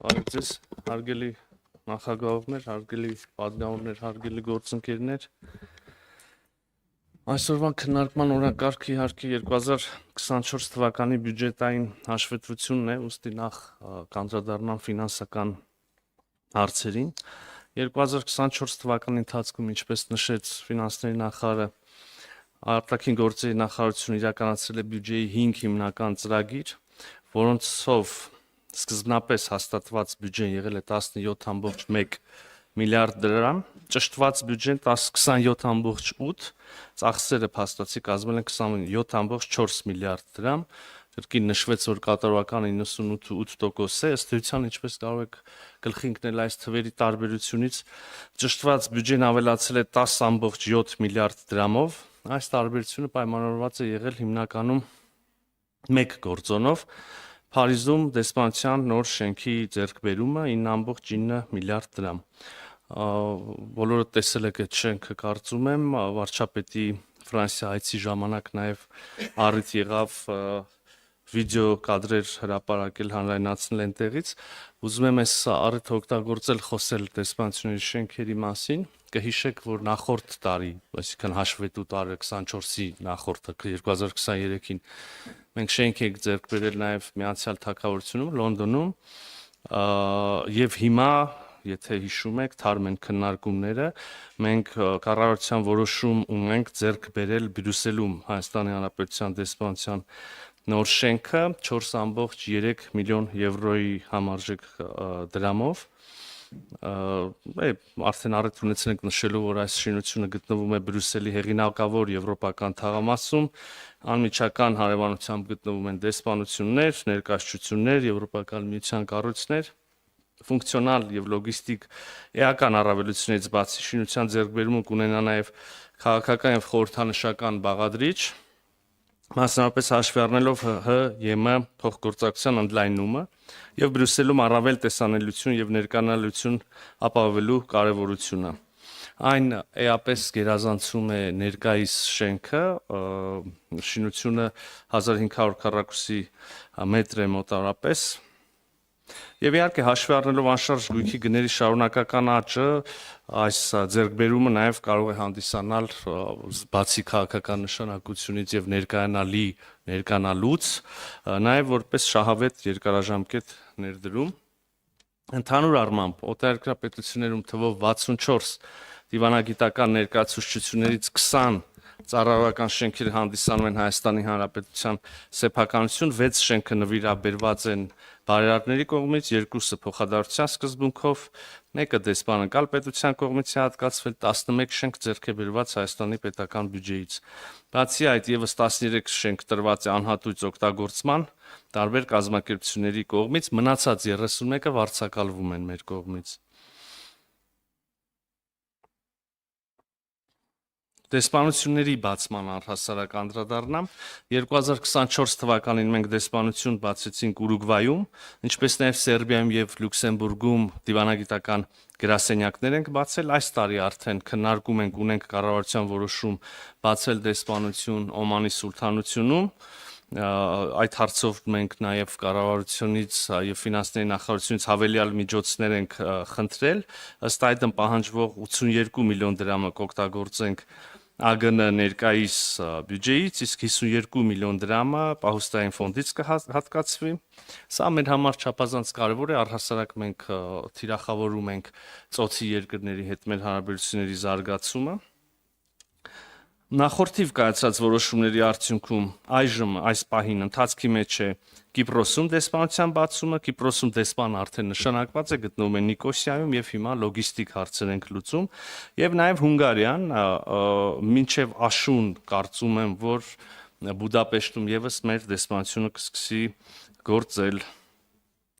Բարև հարգելի նախագահողներ, հարգելի պատգամավորներ, հարգելի գործընկերներ։ Այսօրվան քննարկման օրակարգը իհարկե 2024 թվականի բյուջետային հաշվետվությունն է, ուստի նախ կանդրադառնամ ֆինանսական հարցերին։ 2024 թվականի ընթացքում, ինչպես նշեց ֆինանսների նախարարը, արտաքին գործերի նախարարությունը իրականացրել է բյուջեի 5 հիմնական ծրագիր, որոնցով սկզբնապես հաստատված բյուջեն եղել է 17.1 միլիարդ դրամ, ճշտված բյուջեն 27.8, ծախսերը փաստացի կազմել են 27.4 միլիարդ դրամ, կրկին նշվեց, որ կատարողականը 98.8% է, ըստ էության, ինչպես կարող եք գլխի ընկնել այս թվերի տարբերությունից, ճշտված բյուջեն ավելացել է 10.7 միլիարդ դրամով, այս տարբերությունը պայմանավորված է եղել հիմնականում մեկ գործոնով, Փարիզում դեսպանության նոր շենքի ձեռքբերումը 9.9 միլիարդ դրամ։ Բոլորը տեսել եք այդ շենքը, կարծում եմ, վարչապետի Ֆրանսիա այցի ժամանակ նաև առիթ եղավ վիդեո կադրեր հրապարակել, հանրայնացնել այնտեղից։ Ուզում եմ այս առիթը օգտագործել խոսել դեսպանությունների շենքերի մասին։ Կհիշեք, որ նախորդ տարի, այսինքն հաշվետու տարի 24-ի նախորդը 2023-ին մենք շենք ենք ձեռք բերել նաև Միացյալ Թագավորությունում, Լոնդոնում, եւ հիմա, եթե հիշում եք, թարմ են քննարկումները, մենք կառավարության որոշում ունենք ձեռք բերել Բրյուսելում Հայաստանի Հանրապետության դեսպանության նոր շենքը 4.3 միլիոն եվրոյի համարժեք դրամով, արդեն առիթ ունեցել ենք նշելու, որ այս շինությունը գտնվում է Բրյուսելի հեղինակավոր եվրոպական թաղամասում, անմիջական հարևանությամբ գտնվում են դեսպանություններ, ներկայացություններ, Եվրոպական միության կառույցներ, ֆունկցիոնալ եւ լոգիստիկ էական առավելություններից բացի շինության ձեռքբերումը կունենա նաեւ քաղաքական եւ խորհրդանշական բաղադրիչ, մասնավորապես հաշվի առնելով ՀՀ փոխգործակցության ընդլայնումը եւ Բրյուսելում առավել տեսանելիություն եւ ներկանալություն ապահովելու կարեւորությունը։ Այն էապես գերազանցում է ներկայիս շենքը, շինությունը 1500 քառակուսի մետր է մոտավորապես, եւ իհարկե հաշվի առնելով անշարժ գույքի գների շարունակական աճը, այս ձեռքբերումը նաեւ կարող է հանդիսանալ բացի քաղաքական նշանակությունից եւ ներկանալուց, նաեւ որպես շահավետ երկարաժամկետ ներդրում։ Ընդհանուր առմամբ օտարերկրապետություններում թվով 64 դիվանագիտական ներկայացուցչություններից 20 ծառայողական շենքեր հանդիսանում են Հայաստանի Հանրապետության սեփականություն, 6 շենքը նվիրաբերված են բարերարների կողմից, 2-ը փոխադարձության սկզբունքով, 1-ը դեսպանատան պետության կողմից է հատկացվել, 11 շենք ձեռք է բերված Հայաստանի պետական բյուջեից։ Բացի այդ, եւս 13 շենք տրված է անհատույց օգտագործման տարբեր կազմակերպությունների կողմից, մնացած 31-ը վարձակալվում են մեր կողմից։ Դեսպանությունների բացման առհասարակ անդրադառնամ, 2024 թվականին մենք դեսպանություն բացեցինք Ուրուգվայում, ինչպես նաև Սերբիայում եւ Լյուքսեմբուրգում դիվանագիտական գրասենյակներ ենք բացել, այս տարի արդեն քննարկում ենք, ունենք կառավարության որոշում բացել դեսպանություն Օմանի Սուլթանությունում, այդ հարցով մենք նաև կառավարությունից եւ ֆինանսների նախարարությունից հավելյալ միջոցներ ենք խնդրել, ըստ այդմ պահանջվող 82 միլիոն դրամը կօգտագործենք ԱԳՆ ներկայիս բյուջեից, իսկ 52 միլիոն դրամը պահուստային ֆոնդից կհատկացվի։ Սա մեր համար չափազանց կարևոր է, առհասարակ մենք թիրախավորում ենք ծոցի երկրների հետ մեր հարաբերությունների զարգացումը։ Նախորդիվ կայացած որոշումների արդյունքում այժմ այս պահին ընթացքի մեջ է Կիպրոսում դեսպանության բացումը, Կիպրոսում դեսպանը արդեն նշանակված է, գտնվում է Նիկոսիայում եւ հիմա լոգիստիկ հարցեր ենք լուծում, եւ նաեւ Հունգարիան, մինչեւ աշուն կարծում եմ, որ Բուդապեշտում եւս մեր դեսպանությունը կսկսի գործել։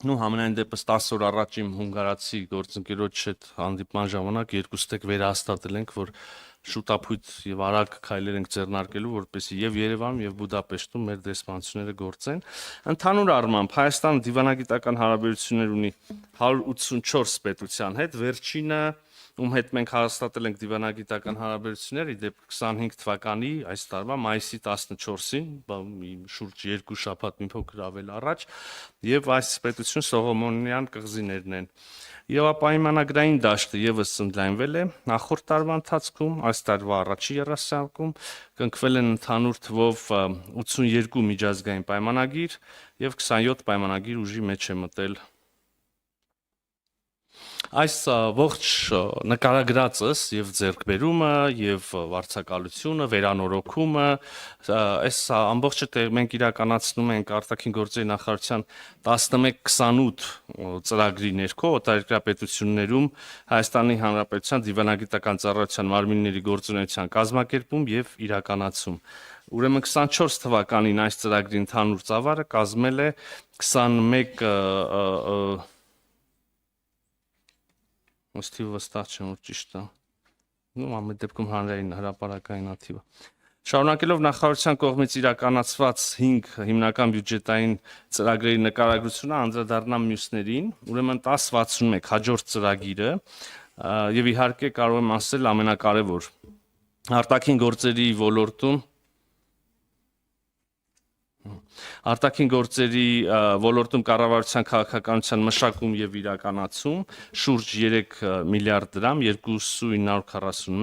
Համենայն դեպս 10 օր առաջ իմ հունգարացի գործընկերոջ հետ հանդիպման ժամանակ երկուստեք վերահաստատել ենք, որ շուտապույտ եւ արագ քայլեր ենք ձեռնարկելու, որպեսզի եւ Երևանում եւ Բուդապեշտում մեր դեսպանությունները գործեն։ Ընդհանուր առմամբ Հայաստանը դիվանագիտական հարաբերություններ ունի 184 պետության հետ, վերջինը ում հետ մենք հաստատել ենք դիվանագիտական հարաբերություններ, ի դեպ 25 թվականի այս տարվա մայիսի 14-ին, շուրջ 2 շաբաթ մի փոքր ավել առաջ, եւ այս պետություն Սողոմոնյան կղզիներն են։ Եվ պայմանագրային դաշտը եւս ընդլայնվել է նախորդ տարվա ընթացքում, այս տարվա առաջի երասյակում կնքվել են ընդհանուր թվով 82 միջազգային պայմանագիր եւ 27 պայմանագիր ուժի մեջ է մտել։ Այս ողջ նկարագրածս եւ ձեռքբերումը եւ վարձակալությունը, վերանորոգումը, այս ամբողջը մենք իրականացնում ենք արտաքին գործերի նախարարության 1128 ծրագրի ներքո օտարերկրապետություններում Հայաստանի Հանրապետության դիվանագիտական ծառայության մարմինների գործունեության կազմակերպում եւ իրականացում։ Ուրեմն 24 թվականին այս ծրագրի ընդհանուր ծավալը կազմել է 21 Ոստի վստահ չեմ որ ճիշտ է։ Ամեն դեպքում հանրային հրապարակային աթիվը։ Շարունակելով նախարարության կողմից իրականացված 5 հիմնական բյուջետային ծրագրերի նկարագրությունը անդրադառնամ մյուսներին, ուրեմն 1061 հաջորդ ծրագիրը եւ իհարկե կարող եմ ասել ամենակարևոր արտաքին գործերի ոլորտում Արտաքին գործերի ոլորտում կառավարության քաղաքականության մշակում եւ իրականացում շուրջ 3 միլիարդ դրամ 2941